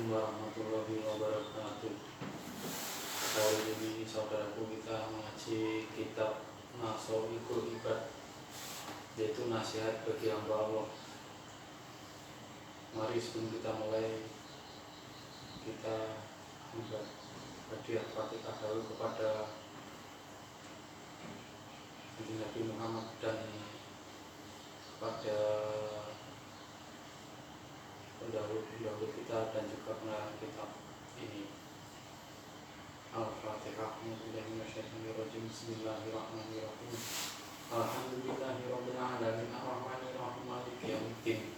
Assalamualaikum warahmatullahi wabarakatuh. Kali ini saudaraku kita mengaji kitab Nasoikul Ibad, yaitu nasihat bagi hamba Allah. Mari sebelum kita mulai, kita membuat hadiah Fatihah dahulu kepada Nabi Muhammad dan kepada pendahulu kita dan juga pengarang kitab ini. Al-Fatihah. Bismillahirrahmanirrahim. Alhamdulillahirabbil alamin arrahmanirrahim maliki yaumiddin.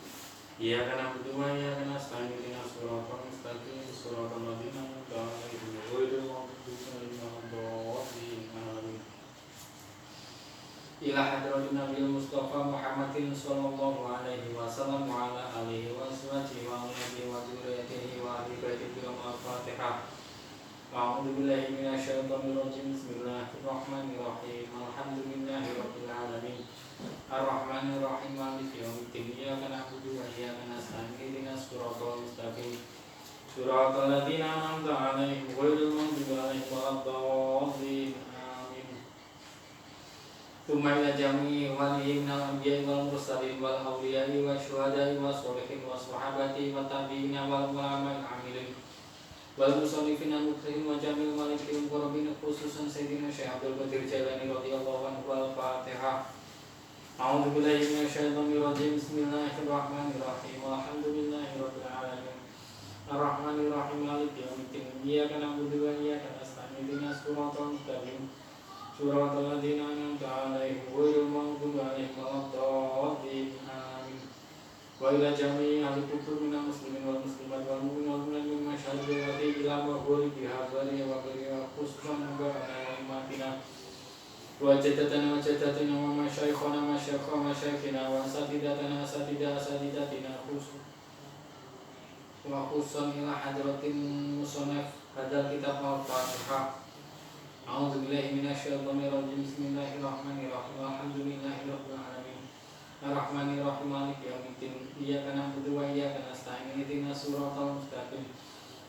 Iyyaka na'budu wa iyyaka nasta'in ihdinas siratal mustaqim siratal ladzina an'amta 'alaihim ghairil maghdubi 'alaihim waladdallin. Amin. Ila hadratin Nabil Mustafa Muhammadin sallallahu alaihi wasallam wa ala alihi wa sahbihi wa dzurriyyatihi wa ahli baitihi wa al-Fatihah. A'udzu billahi minasyaitonir rajim. Bismillahirrahmanirrahim. Alhamdulillahirabbil alamin. Arrahmanir rahim maliki yaumiddin. Iyyaka na'budu wa iyyaka nasta'in ihdinas siratal mustaqim siratal ladzina an'amta 'alaihim ghairil maghdubi 'alaihim waladdallin. Tsumma ila jami'i waliyyin minal anbiya'i wal mursalin wal awliya'i wasyuhada'i wassolihin wassahabati wat tabi'ina wal ulama'il 'amilin wal musannifin al-mukrimin wa jami'il malikin qurabin, khususan Sayyidina Syekh Abdul Qadir Jailani radhiyallahu anhu. Al-Fatihah. A'udzu billahi minasyaitonir rajim. Bismillahirrahmanirrahim. Alhamdulillahirabbil alamin. Arrahmanir rahim maliki yaumiddin. Iyyaka na'budu wa iyyaka nasta'in ihdinas siratal mustaqim siratal ladzina an'amta 'alaihim ghairil maghdubi 'alaihim waladdallin. Amin. Wa ila jami'i ahli kubur minal muslimin wal muslimat wal mu'minin wal mu'minat min masyhadati ila mahuri bihabari wa bariya khususan abana wa imatina wa jaddatana wa jaddatina wa masyaikhana wa masyayikhina wa asatidatana asatidatina wa khususan ila hadratin musannaf hadal kitab al-Fatihah. A'udzu billahi minasyaitonir rajim. Bismillahirrahmanirrahim. Alhamdulillahirabbil alamin. Arrahmanir rahim maliki yaumiddin. Iyyaka na'budu wa iyyaka nasta'in ihdinas siratal mustaqim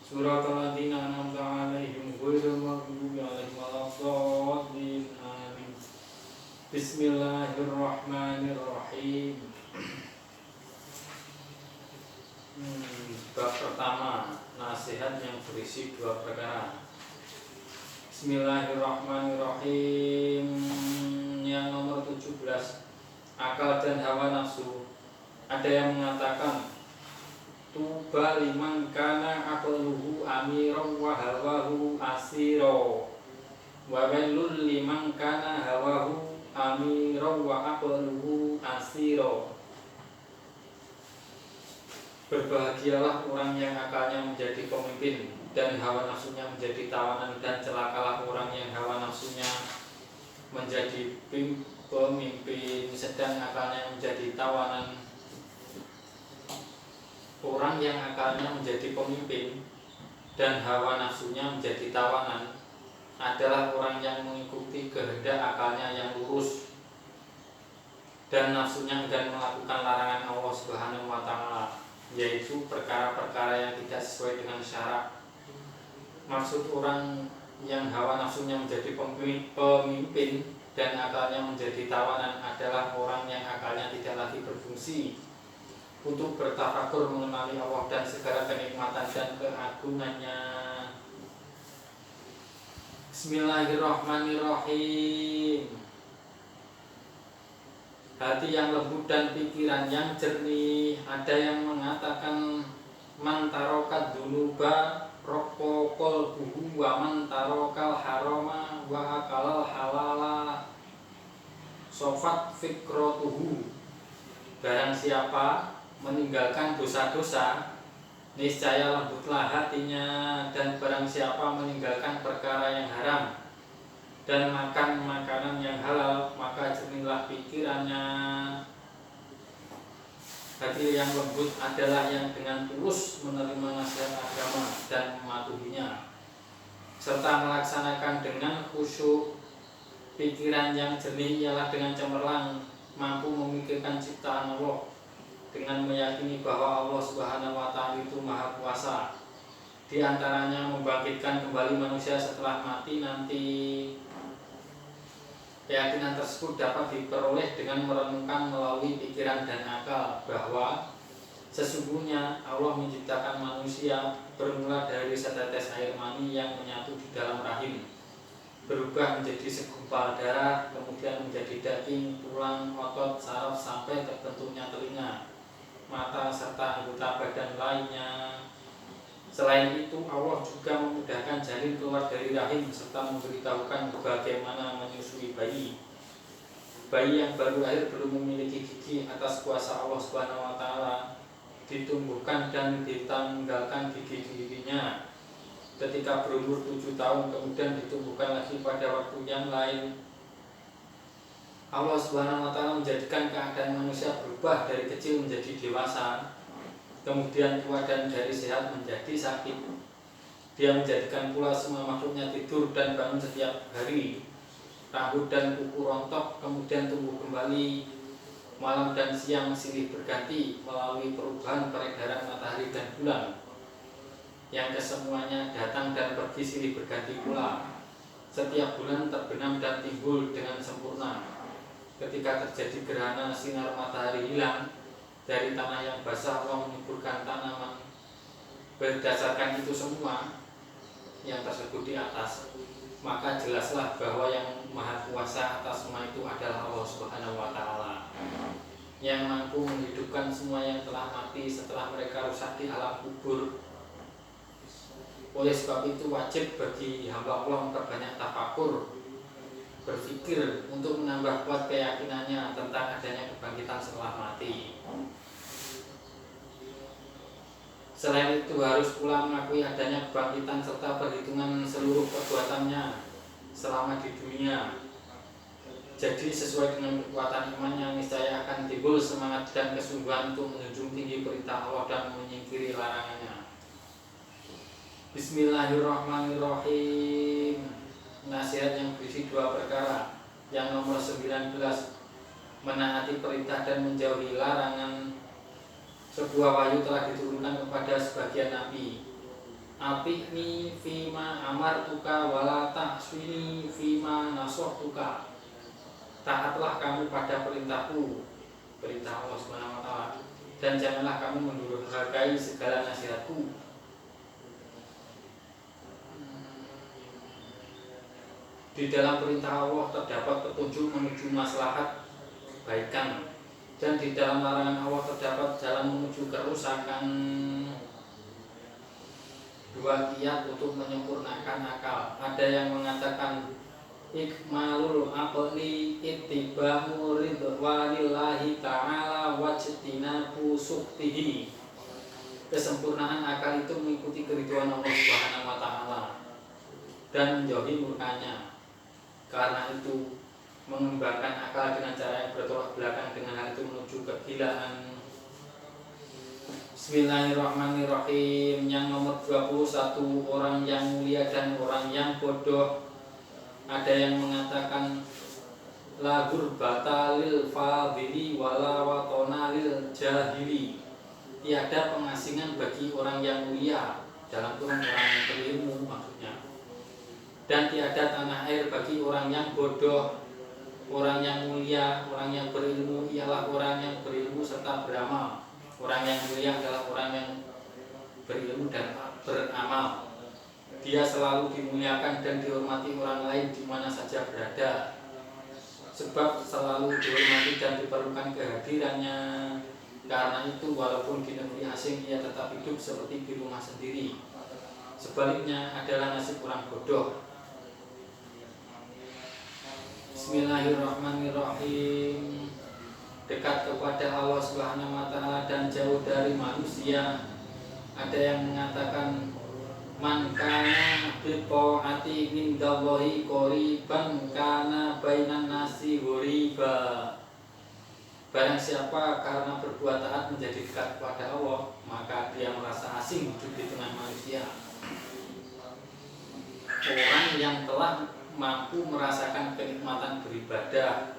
siratal ladzina an'amta 'alaihim ghairil maghdubi 'alaihim waladdallin. Amin. Bismillahirrahmanirrahim. Bab pertama, nasihat yang berisi dua perkara. Bismillahirrahmanirrahim. Yang nomor 17, akal dan hawa nafsu. Ada yang mengatakan tuba liman kana aqluhu amiran wa hawahu asiro, wa wailul liman kana hawahu amiran wa aqluhu asiro. Berbahagialah orang yang akalnya menjadi pemimpin dan hawa nafsunya menjadi tawanan, dan celakalah orang yang hawa nafsunya menjadi pemimpin sedang akalnya menjadi tawanan. Orang yang akalnya menjadi pemimpin dan hawa nafsunya menjadi tawanan adalah orang yang mengikuti kehendak akalnya yang lurus dan nafsunya enggan melakukan larangan Allah Subhanahu wa ta'ala, yaitu perkara-perkara yang tidak sesuai dengan syarak. Maksud orang yang hawa nafsunya menjadi pemimpin dan akalnya menjadi tawanan adalah orang yang akalnya tidak lagi berfungsi untuk bertafakur mengenali Allah dan segala kenikmatan dan keagungannya. Bismillahirrahmanirrahim. Hati yang lembut dan pikiran yang jernih. Ada yang mengatakan man tarokat dunuba rokokol buhu wa man tarokal haroma wa akalal halala sofat fikrotuhu. Barang siapa meninggalkan dosa-dosa, niscaya lembutlah hatinya, dan barang siapa meninggalkan perkara yang haram dan makan makanan yang halal, maka jernihlah pikirannya. Hati yang lembut adalah yang dengan tulus menerima nasihat agama dan mematuhinya, serta melaksanakan dengan khusyuk. Pikiran yang jernih ialah dengan cemerlang mampu memikirkan ciptaan Allah dengan meyakini bahwa Allah Subhanahu wa ta'ala itu maha kuasa Di antaranya membangkitkan kembali manusia setelah mati nanti. Keyakinan tersebut dapat diperoleh dengan merenungkan melalui pikiran dan akal bahwa sesungguhnya Allah menciptakan manusia bermula dari setetes air mani yang menyatu di dalam rahim, berubah menjadi segumpal darah, kemudian menjadi daging, tulang, otot, saraf sampai terbentuknya telinga, mata, serta anggota badan lainnya. Selain itu, Allah juga memudahkan janin keluar dari rahim serta memberitahukan bagaimana menyusui bayi. Bayi yang baru lahir belum memiliki gigi atas kuasa Allah Subhanahu wa taala ditumbuhkan dan ditanggalkan gigi-giginya. Ketika berumur 7 tahun kemudian ditumbuhkan lagi pada waktu yang lain. Allah Subhanahu wa taala menjadikan keadaan manusia berubah dari kecil menjadi dewasa, kemudian tua dan dari sehat menjadi sakit. Dia menjadikan pula semua makhluknya tidur dan bangun setiap hari. Rambut dan kuku rontok kemudian tumbuh kembali. Malam dan siang silih berganti melalui perubahan peredaran matahari dan bulan, yang kesemuanya datang dan pergi silih berganti pula. Setiap bulan terbenam dan timbul dengan sempurna. Ketika terjadi gerhana sinar matahari hilang, dari tanah yang basah Allah menyuburkan tanaman. Berdasarkan itu semua yang tersebut di atas, maka jelaslah bahwa yang maha kuasa atas semua itu adalah Allah Subhanahu wa taala, yang mampu menghidupkan semua yang telah mati setelah mereka rusak di alam kubur. Oleh sebab itu wajib bagi hamba Allah memperbanyak tafakur, berpikir untuk menambah kuat keyakinannya tentang adanya kebangkitan setelah mati. Selain itu harus pula mengakui adanya kebangkitan serta perhitungan seluruh perbuatannya selama di dunia. Jadi sesuai dengan kekuatan imannya, niscaya akan timbul semangat dan kesungguhan untuk menjunjung tinggi perintah Allah dan menyingkiri larangannya. Bismillahirrahmanirrahim. Nasihat yang berisi 2 perkara. Yang nomor 19, menaati perintah dan menjauhi larangan. Sebuah wahyu telah diturunkan kepada sebagian nabi. Ati'ni fima amartuka wala ta'swini fima nasohtuka. Taatlah kamu pada perintahku, perintah Allah Subhanahu wa taala, dan janganlah kamu mendurhakai segala nasihatku. Di dalam perintah Allah terdapat petunjuk menuju maslahat kebaikan, dan di dalam larangan Allah terdapat jalan menuju kerusakan. 2 kiat untuk menyempurnakan akal. Ada yang mengatakan ikmalul aqli ittiba'u ridwanillahi ta'ala wajtinabu sukhtihi. Kesempurnaan akal itu mengikuti keridhaan Allah Subhanahu wa taala dan menjauhi murkanya. Karena itu mengembangkan akal dengan cara yang bertolak belakang dengan hal itu menuju kegilaan. Bismillahirrahmanirrahim. Yang nomor 21, orang yang mulia dan orang yang bodoh. Ada yang mengatakan la gurbata lil fadili wala watona lil jahili. Tiada pengasingan bagi orang yang mulia, dalam kurung orang yang berilmu maksudnya, dan tiada tanah air bagi orang yang bodoh. Orang yang mulia, orang yang berilmu ialah orang yang berilmu serta beramal. Orang yang mulia adalah orang yang berilmu dan beramal. Dia selalu dimuliakan dan dihormati orang lain di mana saja berada, sebab selalu dihormati dan diperlukan kehadirannya. Karena itu walaupun di negeri asing ia tetap hidup seperti di rumah sendiri. Sebaliknya adalah nasib orang bodoh. Bismillahirrahmanirrahim. Dekat kepada Allah Subhanahu wa taala dan jauh dari manusia. Ada yang mengatakan man kana bi ta'ati mindallahi qoriban kana bainan nasi ghoriba. Barang siapa karena berbuat taat menjadi dekat kepada Allah, maka dia merasa asing hidup di tengah manusia. Orang yang telah mampu merasakan kenikmatan beribadah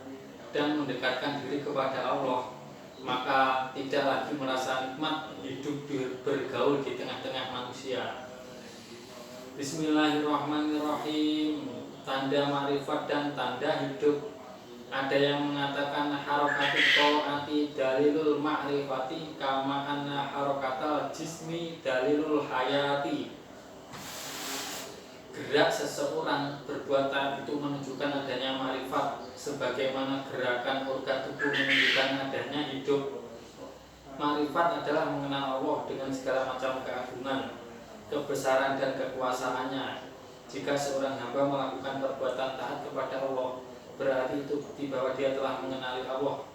dan mendekatkan diri kepada Allah, maka tidak lagi merasa nikmat hidup bergaul di tengah-tengah manusia. Bismillahirrahmanirrahim. Tanda ma'rifat dan tanda hidup. Ada yang mengatakan harakatul ta'ati dalilul ma'rifati kama anna harakatul jismi dalilul hayati. Gerak seseorang berbuat taat itu menunjukkan adanya ma'rifat, sebagaimana gerakan organ tubuh menunjukkan adanya hidup. Ma'rifat adalah mengenal Allah dengan segala macam keagungan, kebesaran dan kekuasaannya. Jika seorang hamba melakukan perbuatan taat kepada Allah, berarti itu bukti bahwa dia telah mengenali Allah.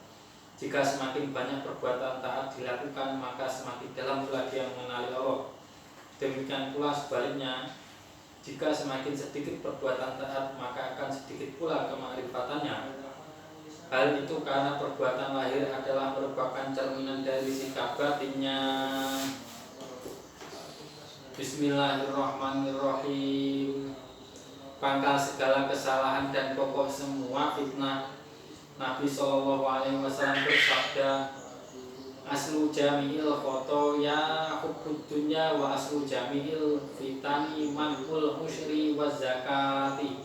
Jika semakin banyak perbuatan taat dilakukan, maka semakin dalam pula dia mengenali Allah. Demikian pula sebaliknya, jika semakin sedikit perbuatan taat, maka akan sedikit pula kemakrifatannya. Hal itu karena perbuatan lahir adalah merupakan cerminan dari sikap batinnya. Bismillahirrahmanirrahim. Pangkal segala kesalahan dan pokok semua fitnah. Nabi SAW bersabda, aslu jami'il khotoya hubbud dunya wa aslu jami'il fitani man'ul musyri wa zakati.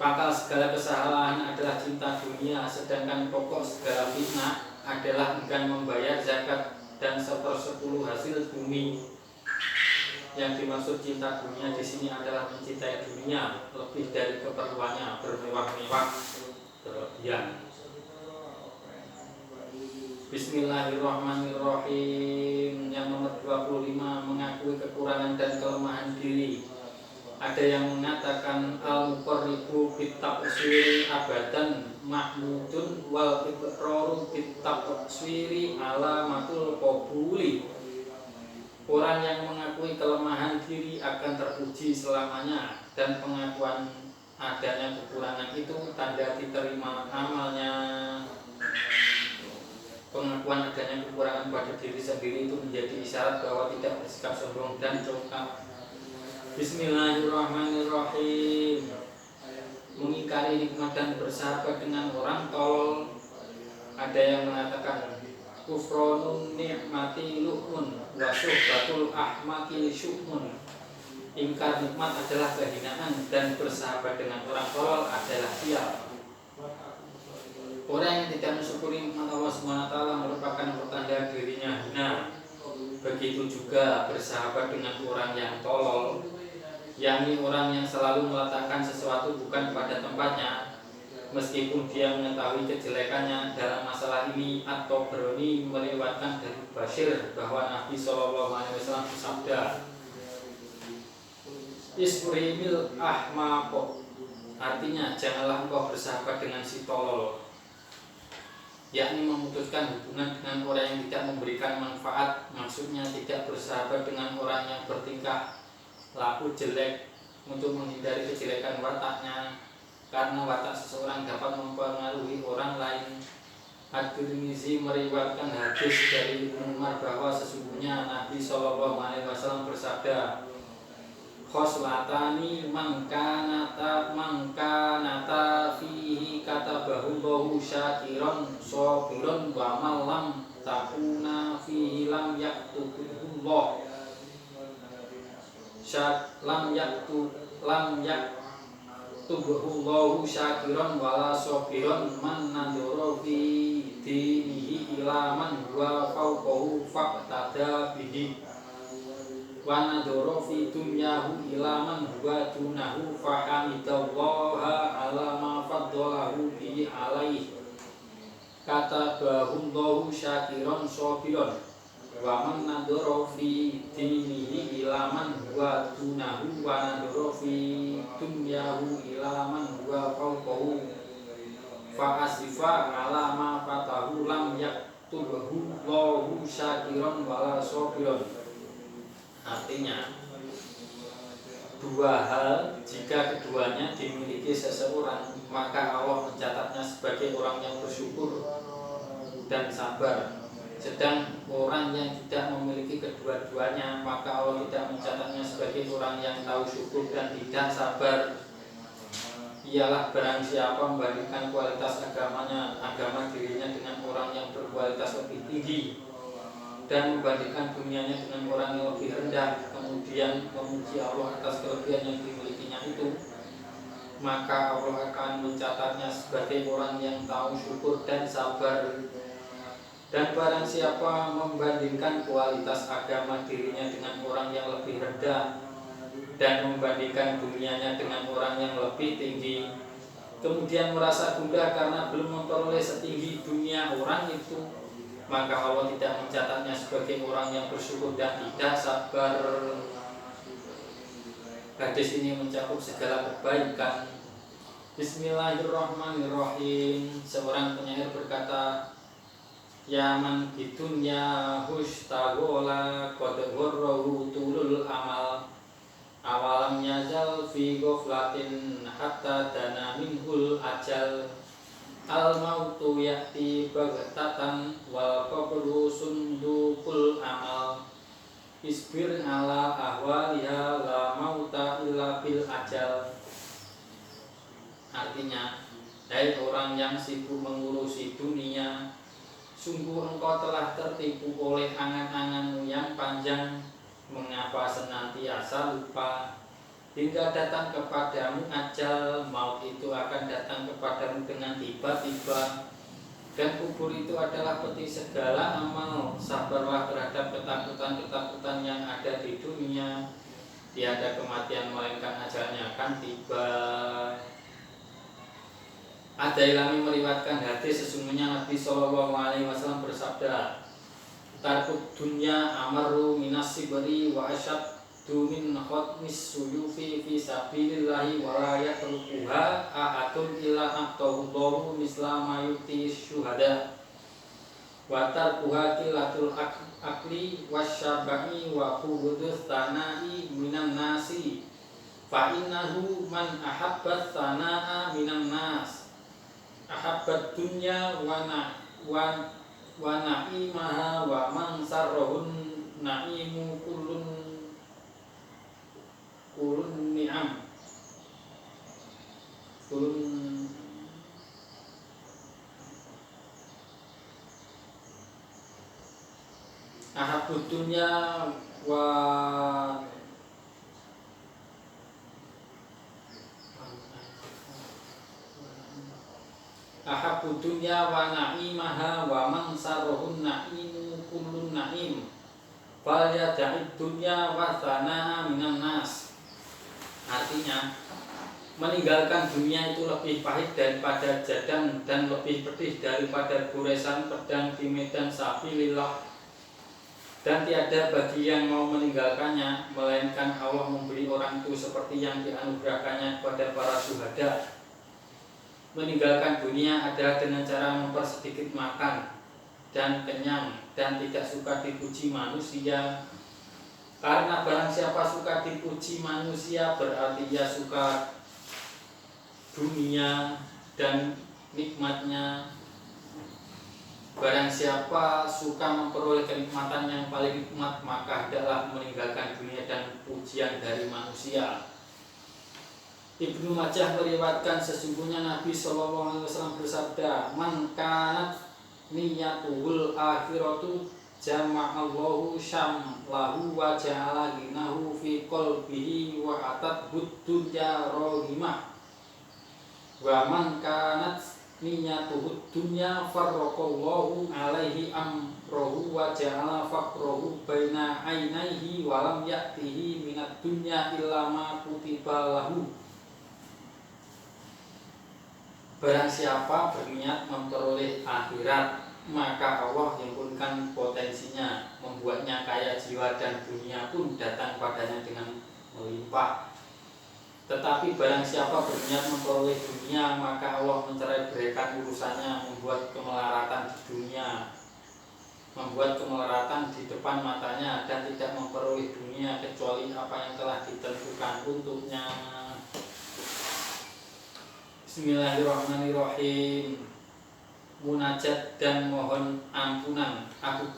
Pangkal segala kesalahan adalah cinta dunia, sedangkan pokok segala fitnah adalah enggan membayar zakat dan 1/10 hasil bumi. Yang dimaksud cinta dunia di sini adalah mencintai dunia lebih dari keperluannya, bermewah-mewah, berlebihan. Bismillahirrahmanirrahim. Yang nomor 25, mengakui kekurangan dan kelemahan diri. Ada yang mengatakan al-muqarribu bit-taqsiri abadan mahmudun wal iqraru bit-taqsiri alamatul qabuli. Orang yang mengakui kelemahan diri akan terpuji selamanya, dan pengakuan adanya kekurangan itu tanda diterima amalnya. Pengakuan adanya kekurangan pada diri sendiri itu menjadi isyarat bahwa tidak bersikap sombong dan congkak. Bismillahirrahmanirrahim. Mengingkari nikmat dan bersahabat dengan orang tolol. Ada yang mengatakan kufronun ni'mati lu'un wa syuhbatul ahmaki syu'un. Ingkar nikmat adalah kehinaan dan bersahabat dengan orang tolol adalah sial. Orang yang tidak mensyukuri nikmat Allah SWT merupakan pertanda dirinya hina. Begitu juga bersahabat dengan orang yang tolol, yakni orang yang selalu meletakkan sesuatu bukan pada tempatnya, meskipun dia mengetahui kejelekannya dalam masalah ini, atau berani melewatkan dari Bashir bahwa Nabi SAW bersabda, Isrimil ahmaqo, artinya janganlah engkau bersahabat dengan si tolol, yakni memutuskan hubungan dengan orang yang tidak memberikan manfaat. Maksudnya tidak bersahabat dengan orang yang bertingkah laku jelek untuk menghindari kejelekan wataknya, karena watak seseorang dapat mempengaruhi orang lain. At-Tirmizi meriwayatkan hadis dari Ibnu Umar bahwa sesungguhnya Nabi SAW bersabda, khoslatani mangkanata fihi katabahullahu syakiron sobiron wa malam takuna fihi lam yaktubullah lam yaktubullahu syakiron wala sobiron man nadoro fi dinihi ilaman wa fauqahu faqtada bihi wa nadoro fi dunyahu ilaman wa dunahu fahamidallaha ala ma faddalahu bihi alaih katabahullahu syakiron sobiron wa man nadoro fi dinihi ilaman wa dunahu wa nadoro fi dunyahu ilaman wa fauqahu fa asifa ala ma fatahu lam yaktubahu Allahu syakiron wala sobiron. Artinya, dua hal jika keduanya dimiliki seseorang, maka Allah mencatatnya sebagai orang yang bersyukur dan sabar. Sedang orang yang tidak memiliki kedua-duanya, maka Allah tidak mencatatnya sebagai orang yang tahu syukur dan tidak sabar. Ialah barang siapa membandingkan kualitas agama dirinya dengan orang yang berkualitas lebih tinggi, dan membandingkan dunianya dengan orang yang lebih rendah, kemudian memuji Allah atas kelebihan yang dimilikinya itu, maka Allah akan mencatatnya sebagai orang yang tahu syukur dan sabar. Dan barang siapa membandingkan kualitas agama dirinya dengan orang yang lebih rendah dan membandingkan dunianya dengan orang yang lebih tinggi, kemudian merasa gundah karena belum memperoleh setinggi dunia orang itu, maka Allah tidak mencatatnya sebagai orang yang bersyukur dan tidak sabar. Hadis ini mencakup segala kebaikan. Bismillahirrahmanirrahim. Seorang penyair berkata, ya man bidunya hushtagola qad ghurrahu tulul amal, awalam yazal fi ghaflatin hatta dana minhul ajal, al mautu ya'ti baghtatan wal qabru sundukul amal, isbir ala ahwaliha la mauta illa bil ajal. Artinya, hai orang yang sibuk mengurusi dunia, sungguh engkau telah tertipu oleh angan-anganmu yang panjang. Mengapa senantiasa lupa? Hingga datang kepadamu ajal, maut itu akan datang kepadamu dengan tiba-tiba. Dan kubur itu adalah peti segala amal. Sabarlah terhadap ketakutan-ketakutan yang ada di dunia. Tiada kematian melainkan ajalnya akan tiba. Ad-Dailami meriwayatkan hadis, sesungguhnya Nabi SAW bersabda, tarkut dunya amaru minas sibri wa asyaddu min khatmis suyufi fi sabilillahi wa la yatrukuha ahadun illa aqtahullahu misla ma yuti syuhada wa tarkuha qillatul akli wasyabai wa qudus tanai minan nasi fa innahu man ahabbat tanaa minan nas ahabbat dunya wa na'imaha wa man sarrahun na'imu kulun ni'am ahabbud dunya wa ahabbu dunya wa na'imaha wa man sarrahun na'imu kullun na'im fal yada'id dunya wa thana'a minan nas. Artinya, meninggalkan dunia itu lebih pahit daripada jadang dan lebih pedih daripada goresan pedang di medan sabilillah. Dan tiada bagi yang mau meninggalkannya melainkan Allah memberi orang itu seperti yang dianugerahkannya kepada para syuhada. Meninggalkan dunia adalah dengan cara mempersedikit makan dan kenyang dan tidak suka dipuji manusia. Karena barang siapa suka dipuji manusia berarti ia suka dunia dan nikmatnya. Barang siapa suka memperoleh kenikmatan yang paling nikmat, maka hendaklah meninggalkan dunia dan pujian dari manusia. Ibnu Majah meriwayatkan, sesungguhnya Nabi SAW bersabda, man kanat niyatuhul akhiratu jama'allahu syamlahu wa ja'ala ginahu fi qalbihi wa atat dunya rohimah wa man kanat niyatuhud dunya farraqallahu alaihi amrohu wa ja'ala faqrohu baina ainaihi wa lam ya'tihi minat dunya illa ma kutiba lahu. Barang siapa berniat memperoleh akhirat, maka Allah himpunkan potensinya, membuatnya kaya jiwa dan dunia pun datang padanya dengan melimpah. Tetapi barang siapa berniat memperoleh dunia, maka Allah mencerai beraikan urusannya, membuat kemelaratan di dunia, membuat kemelaratan di depan matanya, dan tidak memperoleh dunia kecuali apa yang telah ditentukan untuknya. Bismillahirrahmanirrahim. Munajat dan mohon ampunan. Abu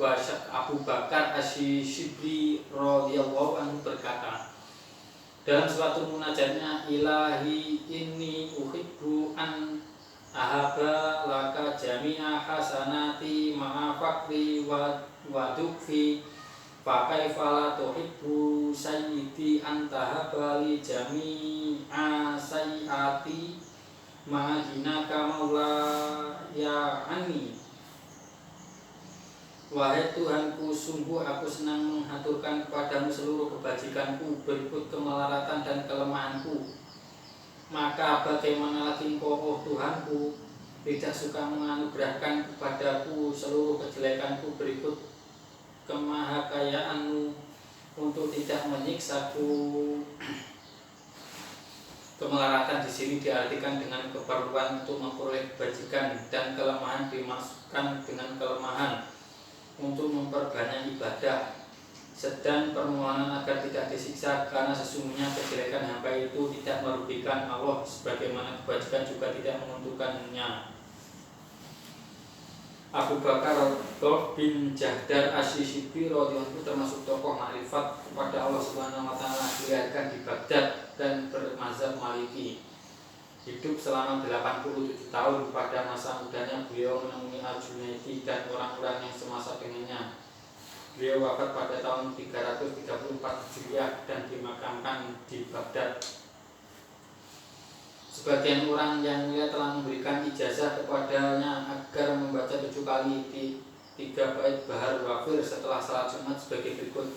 Bakar Asy-Syibli radhiyallahu anhu berkata dalam suatu munajatnya, ilahi inni uhibbu an ahaba laka jami'a hasanati ma'a fakri wa dukfi fa kaifa la tuhibbu sayyidi antahaba li jami'a sayyati ma'adinaka maula ya ani. Wahai Tuhanku, sungguh aku senang menghaturkan kepadamu seluruh kebajikanku berikut kemelaratan dan kelemahanku. Maka bagaimana lagi engkau, oh Tuhanku, tidak suka menganugerahkan kepadaku seluruh kejelekanku berikut kemahakayaanmu untuk tidak menyiksaku. Kemelaratan di sini diartikan dengan keperluan untuk memperoleh kebajikan, dan kelemahan dimasukkan dengan kelemahan untuk memperbanyak ibadah, sedang permohonan agar tidak disiksa, karena sesungguhnya kejelekan hamba itu tidak merugikan Allah, sebagaimana kebajikan juga tidak menguntungkannya. Abu Bakar bin Jahdar Asy-Syibli radhiyallahu anhu termasuk tokoh makrifat kepada Allah Subhanahu wa taala, dilahirkan di Baghdad dan bermazhab Maliki. Hidup selama 87 tahun. Pada masa mudanya beliau menemui Al-Junaidi dan orang-orang yang semasa dengannya. Beliau wafat pada tahun 334 Hijriah dan dimakamkan di Baghdad. Sebagian orang yang mulia telah memberikan ijazah kepadanya agar membaca 7 kali di 3 bait Bahar Wafir setelah salat Jumat sebagai berikut: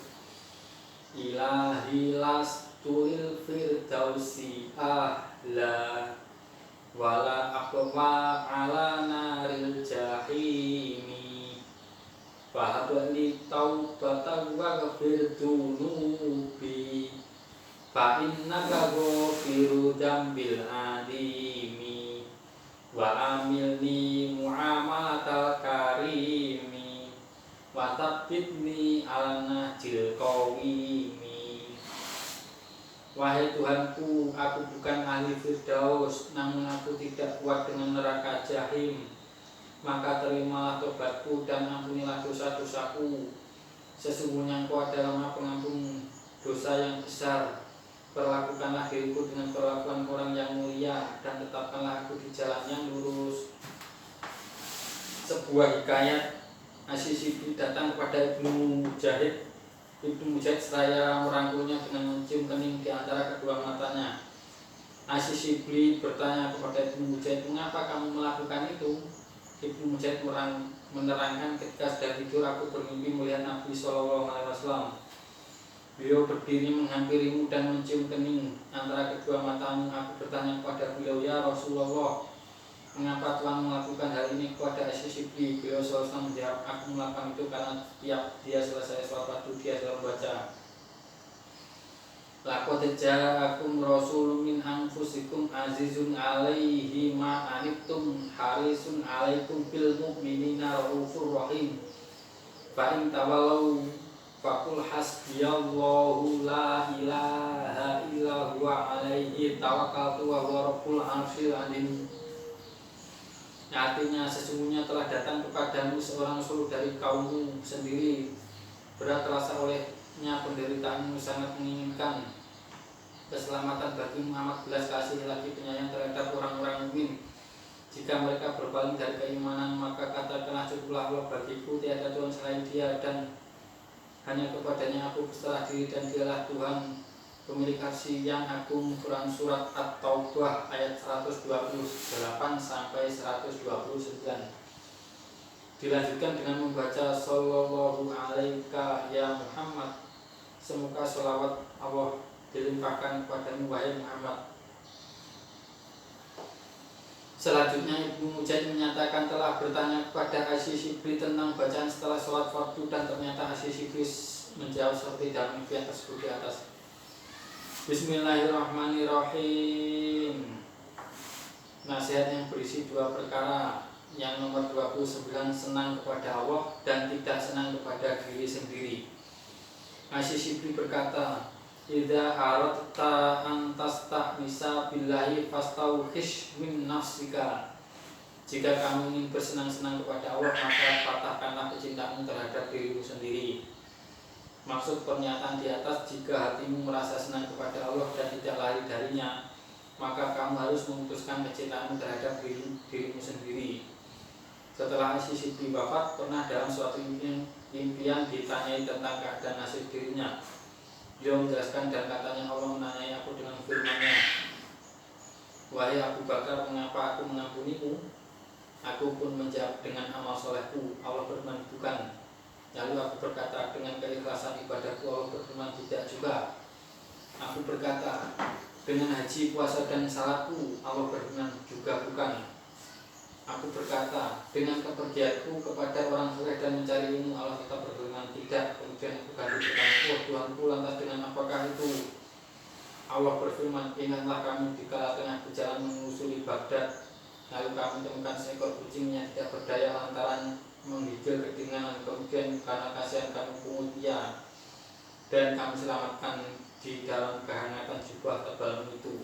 Ilahi lastul firdausi ahla wala aqwa ala naril jahimi fahabli taubatan wa ghafir dunubi fa innaka ghafiru dzambil adimi wa amilni muamalatal karimi wa tabbitni ala nahjil qawimi. Wahai Tuhanku, aku bukan ahli Firdaus, namun aku tidak kuat dengan neraka Jahim. Maka terimalah tobatku dan ampunilah dosa-dosaku. Sesungguhnya Engkau adalah Maha Pengampun dosa yang besar. Perlakukanlah diriku dengan perlakuan orang yang mulia, dan tetapkanlah aku di jalan yang lurus. Sebuah hikayat, Asy-Syibli datang kepada Ibnu Mujahid. Ibnu Mujahid seraya merangkulnya dengan mencium kening di antara kedua matanya. Asy-Syibli bertanya kepada Ibnu Mujahid, mengapa kamu melakukan itu? Ibnu Mujahid menerangkan, ketika sedang tidur aku bermimpi melihat Nabi SAW. Beliau berdiri menghampirimu dan mencium kening antara kedua matamu. Aku bertanya kepada beliau, ya Rasulullah, mengapa Tuhan melakukan hal ini kepada Asy-Syibli? Beliau SAW menjawab, aku melakukan itu karena tiap dia selesai sholat fardu dia selalu membaca, laqad ja'akum rasulun min anfusikum azizun 'alaihi ma anittum harisun 'alaikum bil mu'minina raufur rahim fa in tawallaw faqul hasbiyallahu la ilaha illa huwa 'alaihi tawakkaltu wa huwa rabbul 'arsyil 'azim. Artinya, sesungguhnya telah datang kepadamu seorang rasul dari kaummu sendiri. Berat terasa olehnya penderitaanmu, sangat menginginkan keselamatan bagi Muhammad, belas kasih lagi penyayang terhadap orang-orang mukmin. Jika mereka berpaling dari keimanan, maka katakanlah, cukuplah Allah bagiku, tiada Tuhan selain Dia, dan hanya kepadanya aku berserah diri, dan Dialah Tuhan pemilik arsy yang agung. Quran Surat At-Taubah ayat 128 sampai 129. Dilanjutkan dengan membaca Sallallahu alaika ya Muhammad, semoga sholawat Allah dilimpahkan kepadamu wahai Muhammad. Selanjutnya Ibnu Mujahid menyatakan telah bertanya kepada Asy-Syibli tentang bacaan setelah sholat fardu, dan ternyata Asy-Syibli menjawab seperti dalam riwayat tersebut di atas. Bismillahirrahmanirrahim. Nasihat yang berisi 2 perkara. Yang nomor 29, senang kepada Allah dan tidak senang kepada diri sendiri. Asy-Syibli berkata, idza aradta an tasta'nisa billahi fastauhish min nafsika. Jika kamu ingin bersenang-senang kepada Allah, maka patahkanlah kecintaanmu terhadap dirimu sendiri. Maksud pernyataan di atas, jika hatimu merasa senang kepada Allah dan tidak lari darinya, maka kamu harus memutuskan kecintaanmu terhadap dirimu sendiri. Setelah Siti wafat, pernah dalam suatu impian ditanyai tentang keadaan nasib dirinya. Dia menjelaskan dan katanya Allah menanyai aku dengan firman-Nya, wahai Abu Bakar, mengapa aku mengampunimu? Aku pun menjawab dengan amal solehku. Allah berfirman, bukan. Lalu aku berkata, dengan keikhlasan ibadahku. Allah berfirman, tidak juga. Aku berkata, dengan haji, puasa dan salatku. Allah berfirman, juga bukan. Aku berkata, dengan kepergianku kepada orang soleh dan mencari ilmu. Allah tetap berfirman, tidak. Kemudian aku ganti bertanya, oh Tuhanku, lantas dengan apakah itu? Allah berfirman, ingatlah kamu di kala tengah berjalan menyusuri Baghdad, lalu kamu temukan seekor kucing yang tidak berdaya lantaran menggigil kedinginan. Kemudian karena kasihan kamu pungut ia, dan kamu selamatkan di dalam kehangatan jubah tebalmu itu.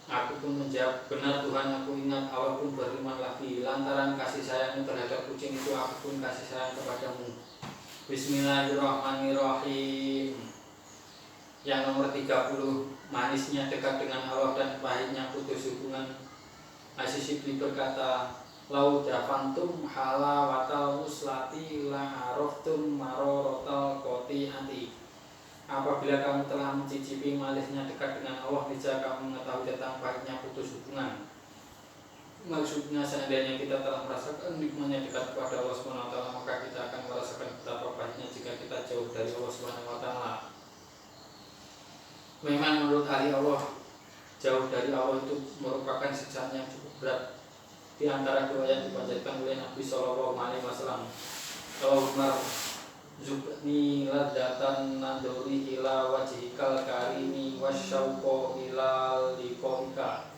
Aku pun menjawab, benar Tuhan, aku ingat. Allah pun berfirman lagi, lantaran kasih sayangmu terhadap kucing itu, aku pun kasih sayang kepadamu. Bismillahirrahmanirrahim. Yang nomor 30, manisnya dekat dengan Allah dan pahitnya putus hubungan. Asy-Syibli berkata, lau dafantum halawatal muslati la araftum mararatal qati'ati. Apabila kamu telah mencicipi manisnya dekat dengan Allah, niscaya kamu mengetahui tentang pahitnya putus hubungan. Maksudnya, seandainya kita telah merasakan nikmatnya dekat kepada Allah SWT, maka kita akan merasakan betapa pahitnya jika kita jauh dari Allah SWT. Memang menurut ahli Allah, jauh dari Allah itu merupakan siksaan yang cukup berat. Di antara doa yang dipanjatkan oleh Nabi SAW, Allahumma zubni ladzatan naduri ila wajhikal karimi wasyauqa ila liqaika.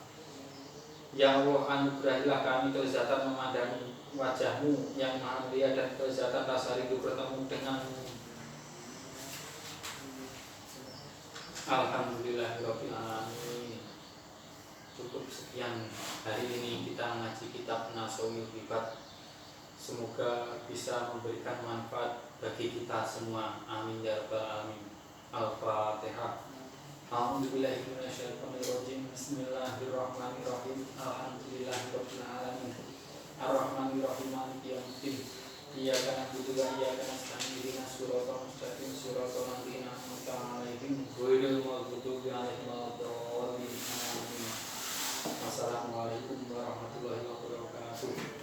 Ya Allah, anugerahilah kami kelezatan memandangi wajahmu yang maha mulia dan kelezatan rasa rindu bertemu denganmu. Alhamdulillahirabbil alamin. Cukup sekian hari ini kita mengaji kitab Nasaumil Ibat. Semoga bisa memberikan manfaat bagi kita semua. Amin ya rabbal alamin. Al-Fatihah. A'udzubillahi minasyaitonirrajim. Bismillahirrahmanirrahim. Alhamdulillahirabbil alamin. Ar-Rahmanirrahim. Maliki yaumiddin. Iyyaka na'budu wa iyyaka nasta'in. Ihdinas siratal mustaqim. Siratal ladzina an'amta 'alaihim ghairil maghdubi 'alaihim waladdallin. Amin. Wassalamualaikum warahmatullahi wabarakatuh.